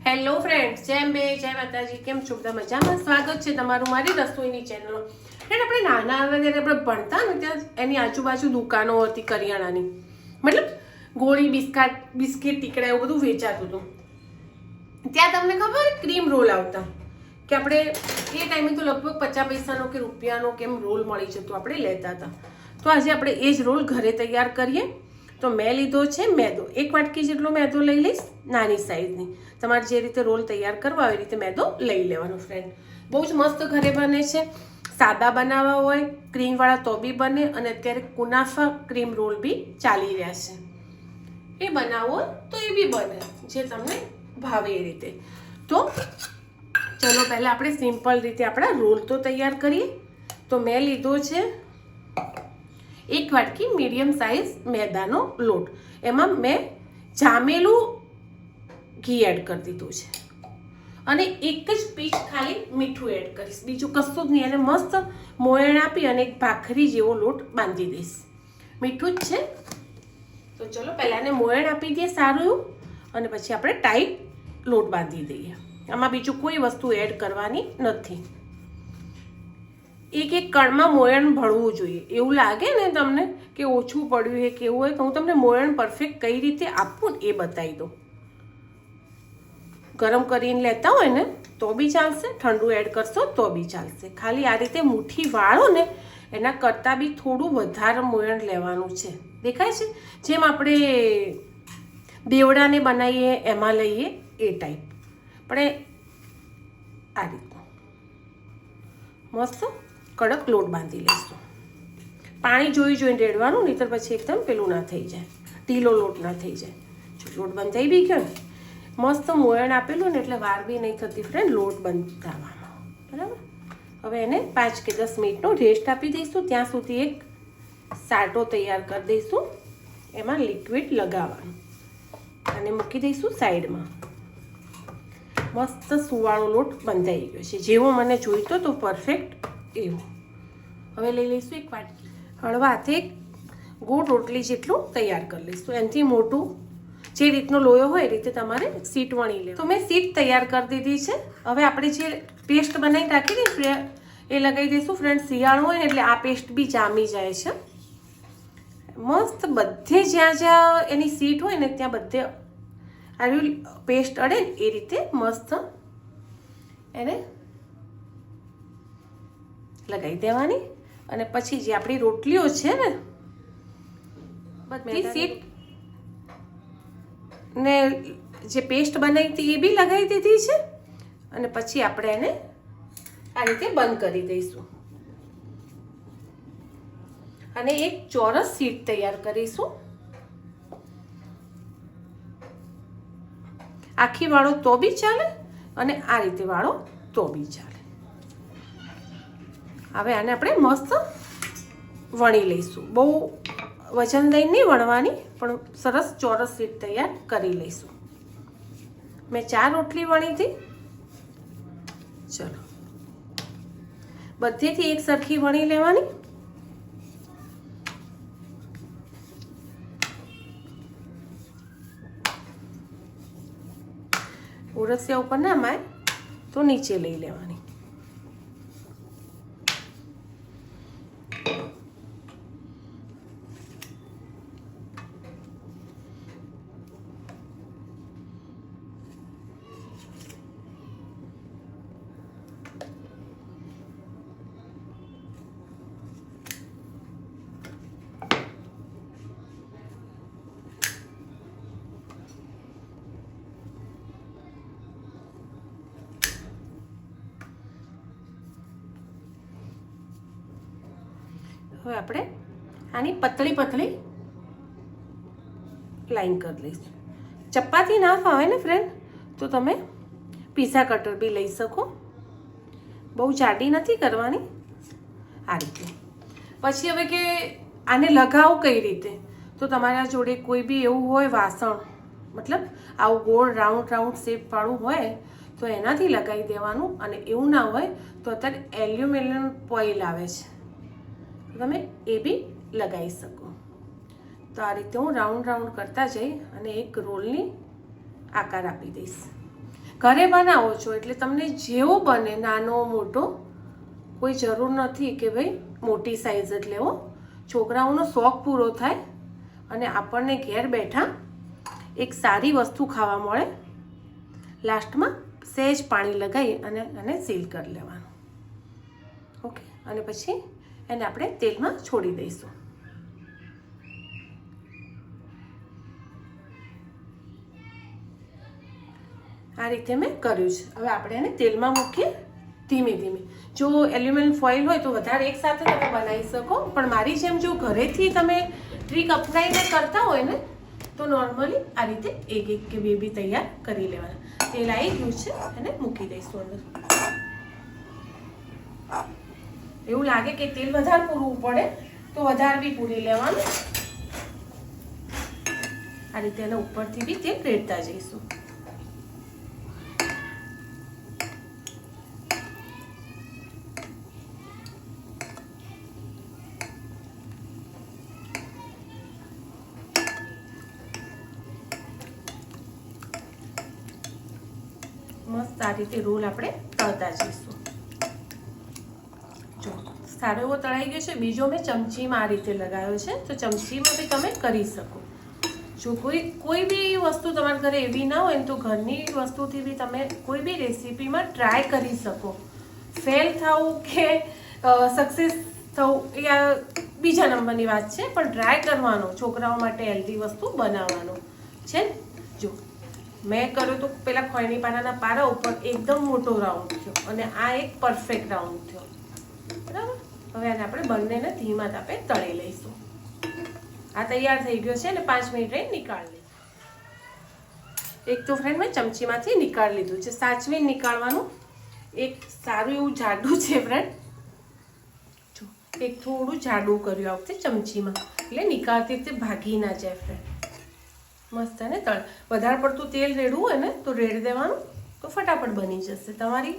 Hello friends, જય માતાજી. કેમ છો? બધા મજામાં? સ્વાગત છે તમારું મારી રસોઈની ચેનલમાં. ફ્રેન્ડ, આપણે નાના હતા ત્યારે આપણે ભણતા ને ત્યાં એની આજુબાજુ દુકાનો હતી કરિયાણાની, મતલબ ગોળી બિસ્કિટ ટીકડા એવું બધું વેચાતું હતું. ત્યાં તમને ખબર ક્રીમ રોલ આવતા કે આપણે એ ટાઈમે તો લગભગ 50 પૈસાનો કે રૂપિયાનો કેમ રોલ મળી જતો, આપણે લેતા હતા. તો આજે આપણે એ જ રોલ ઘરે તૈયાર કરીએ. તો મેં લીધો છે મેદો, 1 વાટકી જેટલો મેદો લઈ લઈશ, નાની સાઈઝની. તમારે જે રીતે રોલ તૈયાર કરવા હોય એ રીતે મેદો લઈ લેવાનો. ફ્રેન્ડ, બહુ જ મસ્ત ઘરે બને છે. સાદા બનાવવા હોય ક્રીમવાળા તો બી બને, અને અત્યારે કુનાફા ક્રીમ રોલ બી ચાલી રહ્યા છે. એ બનાવો તો એ બી બને, જે તમને ભાવે એ રીતે. તો ચલો પહેલાં આપણે સિમ્પલ રીતે આપણા રોલ તો તૈયાર કરીએ. તો મેં લીધો છે 1 વાટકી મીડિયમ સાઇઝ મેદાનો લોટ. એમાં મેં જામેલું ઘી એડ કરી દીધું છે, અને 1 જ પીસ ખાલી મીઠું એડ કરીશ, બીજું કશું જ નહીં. અને મસ્ત મોયણ આપી અને એક ભાખરી જેવો લોટ બાંધી દઈશ. મીઠું જ છે. તો ચલો પહેલાં એને મોયણ આપી દઈએ સારું એવું, અને પછી આપણે ટાઈટ લોટ બાંધી દઈએ. આમાં બીજું કોઈ વસ્તુ એડ કરવાની નથી. એક કણમાં મોયણ ભળવું જોઈએ. એવું લાગે ને તમને કે ઓછું પડ્યું છે કે એવું હોય, તો હું તમને મોયણ પરફેક્ટ કઈ રીતે આપું એ બતાવી દઉં. ગરમ કરીને લેતા હોય ને તો બી ચાલશે, ઠંડુ એડ કરશો તો બી ચાલશે. ખાલી આ રીતે મુઠ્ઠી વાળો ને એના કરતાં બી થોડું વધારે મોયણ લેવાનું છે. દેખાય છે? જેમ આપણે દેવડાને બનાવીએ એમાં લઈએ એ ટાઈપ. પણ આ રીતનું મસ્ત કડક લોટ બાંધી લઈશું. પાણી જોઈને રેડવાનું, નહીંતર પછી એકદમ પેલું ના થઈ જાય, ઢીલો લોટ ના થઈ જાય. લોટ બંધાઈ બી ગયો ને, મસ્ત મોયણ આપેલું ને એટલે વાર બી નહીં થતી ફ્રેન્ડ લોટ બંધાવવામાં. બરાબર. હવે એને 5 કે 10 મિનિટનો રેસ્ટ આપી દઈશું. ત્યાં સુધી એક સાટો તૈયાર કરી દઈશું. એમાં લિક્વિડ લગાવવાનું અને મૂકી દઈશું સાઈડમાં. મસ્ત સુવાળો લોટ બંધાઈ ગયો છે, જેવો મને જોઈતો તો પરફેક્ટ એવું. હવે લઈ લઈશું 1 વાટકી હળવા હાથે ગોળ રોટલી જેટલું તૈયાર કરી લઈશું. એનાથી મોટું જે રીતનો લોયો હોય એ રીતે તમારે સીટ વણી લે. તો મેં સીટ તૈયાર કરી દીધી છે. હવે આપણે જે પેસ્ટ બનાવી રાખી ને એ લગાવી દઈશું. ફ્રેન્ડ, શિયાળો હોય ને એટલે આ પેસ્ટ બી જામી જાય છે મસ્ત. બધે જ્યાં એની સીટ હોય ને ત્યાં બધે આવી પેસ્ટ અડે ને એ રીતે મસ્ત એને લગાવી દેવાની. અને પછી જે આપણી રોટલીઓ છે ને બધી સીટ ને જે પેસ્ટ બનાવી હતી એ બી લગાવી દીધી છે. અને પછી આપણે એને આ રીતે બંધ કરી દઈશું અને એક ચોરસ સીટ તૈયાર કરીશું. આખી વાળો તો બી ચાલે અને આ રીતે વાળો તો બી ચાલે. હવે આને આપણે મસ્ત વણી લઈશું. બહુ વજન દઈને નહીં વણવાની, પણ સરસ ચોરસ સીટ તૈયાર કરી લઈશું. મેં 4 રોટલી વણી હતી. ચલો બધેથી એક સરખી વણી લેવાની. ઉરસિયા ઉપર ના માય તો નીચે લઈ લેવાની. હવે આપણે આની પતળી લાઈન કરી લઈશું. ચપાતી ના ફાવે ને ફ્રેન્ડ તો તમે પીઝા કટર બી લઈ શકો. બહુ જાડી નથી કરવાની. આ રીતે. પછી હવે કે આને લગાવો કઈ રીતે, તો તમારા જોડે કોઈ બી એવું હોય વાસણ, મતલબ આવું ગોળ રાઉન્ડ શેપ વાળું હોય તો એનાથી લગાવી દેવાનું. અને એવું ના હોય તો અત્યારે એલ્યુમિનિયમ ફોઇલ આવે છે, તમે એ બી લગાવી શકો. તો આ રીતે હું રાઉન્ડ કરતા જઈ અને એક રોલની આકાર આપી દઈશ. ઘરે બનાવો છો એટલે તમને જેવો બને નાનો મોટો કોઈ જરૂર નથી કે ભાઈ મોટી સાઈઝ જ લેવો. છોકરાઓનો શોખ પૂરો થાય અને આપણને ઘેર બેઠા એક સારી વસ્તુ ખાવા મળે. લાસ્ટમાં સહેજ પાણી લગાવી અને એને સીલ કરી લેવાનું. ઓકે, અને પછી એને આપણે તેલમાં છોડી દઈશું. આ રીતે મેં કર્યું છે. હવે આપણે એને તેલમાં મૂકીએ ધીમે ધીમે. જો એલ્યુમિનિયમ ફોઇલ હોય તો વધારે એકસાથે તમે બનાવી શકો, પણ મારી જેમ જો ઘરેથી તમે ટ્રીક અપનાવીને કરતા હોય ને તો નોર્મલી આ રીતે એક એક કે બે તૈયાર કરી લેવાના. તેલ આવી ગયું છે, એને મૂકી દઈશું અંદર. એવું લાગે કે તેલ વધારે પૂરવું પડે તો વધારે બી પૂરી લેવાનું. આ રીતે એના ઉપરથી બી તેલ રેડતા જઈશું. મસ્ત આ રીતે રોલ આપણે તળતા જઈશું. જો સારો એવો તળાઈ ગયો છે. બીજો મેં ચમચીમાં આ રીતે લગાવ્યો છે, તો ચમચીમાં બી તમે કરી શકો. જો કોઈ બી વસ્તુ તમારા ઘરે એવી ના હોય ને તો ઘરની વસ્તુથી બી તમે કોઈ બી રેસીપીમાં ટ્રાય કરી શકો. ફેલ થવું કે સક્સેસ થવું એ બીજા નંબરની વાત છે, પણ ટ્રાય કરવાનો. છોકરાઓ માટે હેલ્ધી વસ્તુ બનાવવાનો છે ને. જો મેં કર્યું તો પેલા ખોયણી પાનાના પારા ઉપર એકદમ મોટો રાઉન્ડ થયો અને આ એક પરફેક્ટ રાઉન્ડ થયો. બરાબર. હવે આને આપણે બંનેને ધીમા તાપે તળી લઈશું. આ તૈયાર થઈ ગયો છે અને 5 મિનિટ રહી નીકાળી લઈશું. એક તો ફ્રેન્ડ મેં ચમચીમાંથી નીકાળી લીધું છે. સાચવીને નીકાળવાનું. એક સારું એવું જાડું છે ફ્રેન્ડ. જો એક થોડું જાડું કર્યું આ વખતે ચમચીમાં, એટલે નીકાળતી રીતે ભાગી ના જાય ફ્રેન્ડ. મસ્ત ને તળ. વધારે પડતું તેલ રેડવું હોય ને તો રેડ દેવાનું, તો ફટાફટ બની જશે. તમારી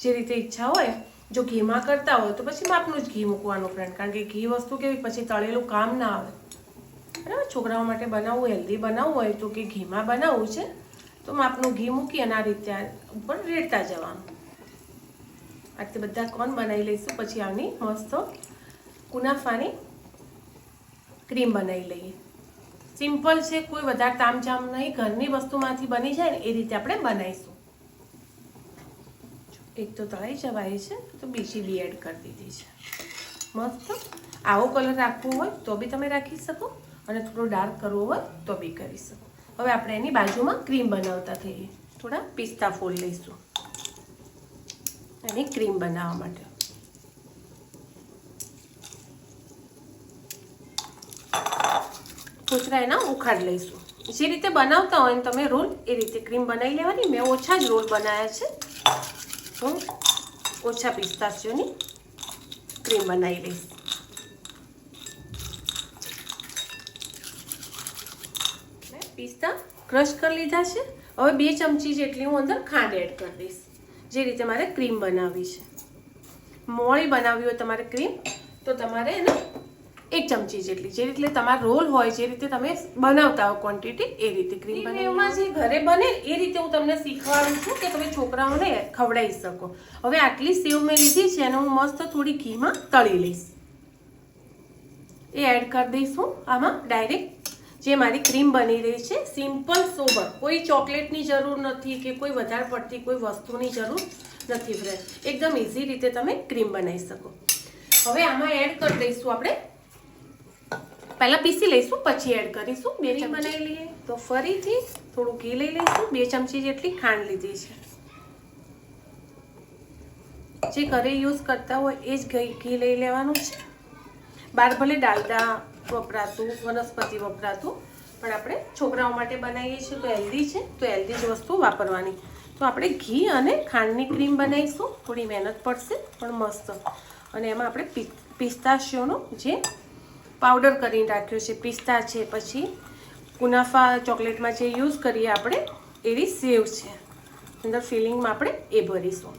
જે રીતે ઈચ્છા હોય. જો ઘીમાં કરતા હોય તો પછી માપનું જ ઘી મૂકવાનું ફ્રેન્ડ, કારણ કે ઘી વસ્તુ કેવી પછી તળેલું કામ ના આવે. બરાબર. છોકરાઓ માટે બનાવવું, હેલ્ધી બનાવવું હોય તો કે ઘીમાં બનાવવું છે તો માપનું ઘી મૂકી અને આ રીતે ઉપર રેડતા જવાનું. આ રીતે બધા કોન બનાવી લઈશું. પછી આની મસ્ત કુનાફાની ક્રીમ બનાવી લઈએ. સિમ્પલ છે, કોઈ વધારે તામઝામ નહીં, ઘરની વસ્તુમાંથી બની જાય ને એ રીતે આપણે બનાવીશું. એક તો તળાઈ જવાય છે તો બીજી બી એડ કરી દીધી છે. મસ્ત. આવો કલર રાખવો હોય તો બી તમે રાખી શકો અને થોડો ડાર્ક કરવો હોય તો બી કરી શકો. હવે આપણે એની બાજુમાં ક્રીમ બનાવતા થઈએ. થોડા પિસ્તા ફોલ લઈશું એની ક્રીમ બનાવવા માટે. કોચરા એના ઉખાડ લઈશું. જે રીતે બનાવતા હોય ને તમે રોલ એ રીતે ક્રીમ બનાવી લેવાની. મેં ઓછા જ રોલ બનાવ્યા છે તો ઓછા પિસ્તાશિયોની ક્રીમ બનાવી લઈશ. મેં પિસ્તા ક્રશ કરી લીધા છે. હવે 2 ચમચી જેટલી હું અંદર ખાંડ એડ કરી દઈશ. જે રીતે મારે ક્રીમ બનાવવી છે. મોળી બનાવવી હોય તમારે ક્રીમ તો તમારે એને 1 ચમચી જેટલી, જે રીતે તમારો રોલ હોય, જે રીતે તમે બનાવતા હો ક્વોન્ટિટી એ રીતે ક્રીમ બનાવવામાં જે ઘરે બને એ રીતે હું તમને શીખવાડું છું કે તમે છોકરાઓને ખવડાવી શકો. હવે આટલી સેવ મેં લીધી છે અને હું મસ્ત થોડી ઘીમાં તળી લઈશ. એ એડ કરી દઈશું આમાં ડાયરેક્ટ. જે મારી ક્રીમ બની રહી છે સિમ્પલ સોબર, કોઈ ચોકલેટની જરૂર નથી કે કોઈ વધારે પડતી કોઈ વસ્તુની જરૂર નથી ફ્રેન્ડ. એકદમ ઇઝી રીતે તમે ક્રીમ બનાવી શકો. હવે આમાં એડ કરી દઈશું આપણે, પહેલાં પીસી લઈશું પછી એડ કરીશું. 2 ચમચી બનાવી લઈએ તો ફરીથી થોડું ઘી લઈ લઈશું. 2 ચમચી જેટલી ખાંડ લીધી છે. જે ઘરે યુઝ કરતા હોય એ જ ઘી લઈ લેવાનું છે. બહાર ભલે ડાલડા વપરાતું, વનસ્પતિ વપરાતું, પણ આપણે છોકરાઓ માટે બનાવીએ છીએ તો હેલ્ધી છે તો હેલ્ધી જ વસ્તુ વાપરવાની. તો આપણે ઘી અને ખાંડની ક્રીમ બનાવીશું. થોડી મહેનત પડશે પણ મસ્ત. અને એમાં આપણે પિસ્તાશિયોનો જે પાવડર કરીને રાખ્યો છે, પિસ્તા છે, પછી કુનાફા ચોકલેટમાં જે યુઝ કરીએ આપણે એવી સેવ છે. અંદર ફિલિંગમાં આપણે એ ભરીશું.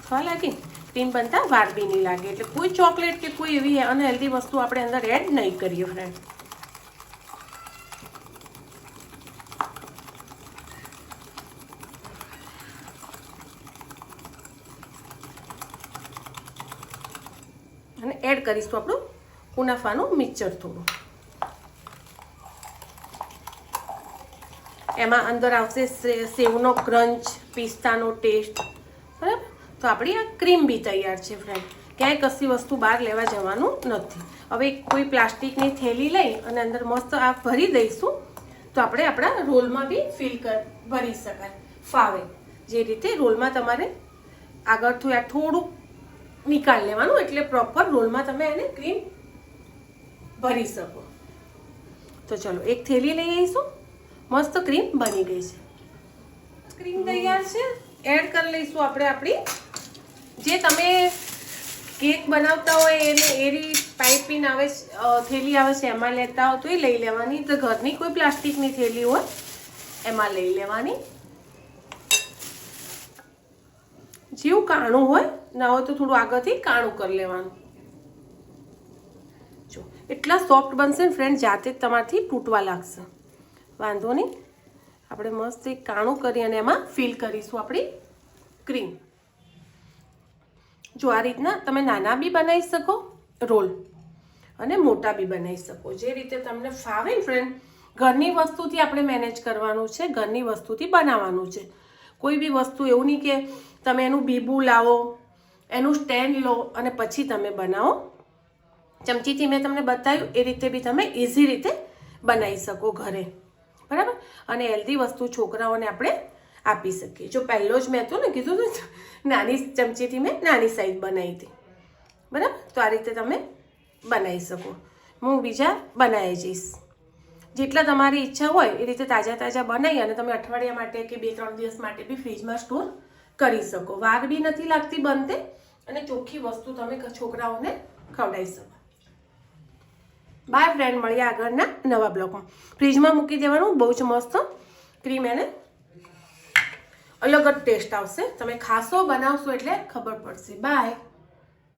ખાવા લાગી ક્રીમ બનતા વાર બી નહીં લાગે. એટલે કોઈ ચોકલેટ કે કોઈ એવી અનહેલ્ધી વસ્તુ આપણે અંદર એડ નહીં કરીએ ફ્રેન્ડ. એડ કરીશું આપણું કુનાફાનું મિક્સચર થોડું. એમાં અંદર આવશે સેવનો ક્રંચ, પિસ્તાનો ટેસ્ટ. બરાબર, તો આપણી આ ક્રીમ બી તૈયાર છે ફ્રેન્ડ. ક્યાંય કશી વસ્તુ બહાર લેવા જવાનું નથી. હવે કોઈ પ્લાસ્ટિકની થેલી લઈ અને અંદર મસ્ત આ ભરી દઈશું તો આપણે આપણા રોલમાં બી ભરી શકાય ફાવે. જે રીતે રોલમાં તમારે આગળથી આ થોડું નિકાલ લેવાનું એટલે પ્રોપર રોલમાં તમે એને ક્રીમ ભરી શકો. તો ચલો એક થેલી લઈ આવીશું. મસ્ત ક્રીમ બની ગઈ છે. ક્રીમ તૈયાર છે. એડ કરી લઈશું આપણે આપણી જે તમે કેક બનાવતા હોય એને એરી પાઇપિંગ આવે થેલી આવે છે એમાં લેતા હો તો એ લઈ લેવાની. તો ઘરની કોઈ પ્લાસ્ટિકની થેલી હોય એમાં લઈ લેવાની. જેવું કાણું હોય ના હોય તો થોડું આગળથી કાણું કરી લેવાનું. જો એટલા સોફ્ટ બનશે ને ફ્રેન્ડ, જાતે જ તમારથી તૂટવા લાગશે. વાંધો નહીં, આપણે મસ્ત એક કાણું કરી અને એમાં ફિલ કરીશું આપણી ક્રીમ. જો આ રીતના તમે નાના બી બનાવી શકો રોલ અને મોટા બી બનાવી શકો, જે રીતે તમને ફાવે ને ફ્રેન્ડ. ઘરની વસ્તુથી આપણે મેનેજ કરવાનું છે, ઘરની વસ્તુથી બનાવવાનું છે. કોઈ બી વસ્તુ એવું નહીં કે તમે એનું બીબું લાવો, એનું સ્ટેન્ડ લો અને પછી તમે બનાવો. ચમચીથી મેં તમને બતાવ્યું એ રીતે બી તમે ઇઝી રીતે બનાવી શકો ઘરે. બરાબર, અને હેલ્ધી વસ્તુ છોકરાઓને આપણે આપી શકીએ. જો પહેલો જ મેં તો ને કીધું હતું નાની ચમચીથી મેં નાની સાઈઝ બનાવી હતી. બરાબર, તો આ રીતે તમે બનાવી શકો. હું બીજા બનાવી જઈશ. જેટલા તમારી ઈચ્છા હોય એ રીતે તાજા તાજા બનાવી અને તમે અઠવાડિયા માટે કે 2-3 દિવસ માટે બી ફ્રીજમાં સ્ટોર કરી શકો. વાર બી નથી લાગતી બનતે અને ચોખ્ખી વસ્તુ તમે છોકરાઓને ખવડાવી શકો. બાય ફ્રેન્ડ, મળીએ આગળના નવા બ્લોગમાં. ફ્રીજમાં મૂકી દેવાનું, બહુ જ મસ્ત ક્રીમ એને અલગ જ ટેસ્ટ આવશે. તમે ખાશો બનાવશો એટલે ખબર પડશે. બાય.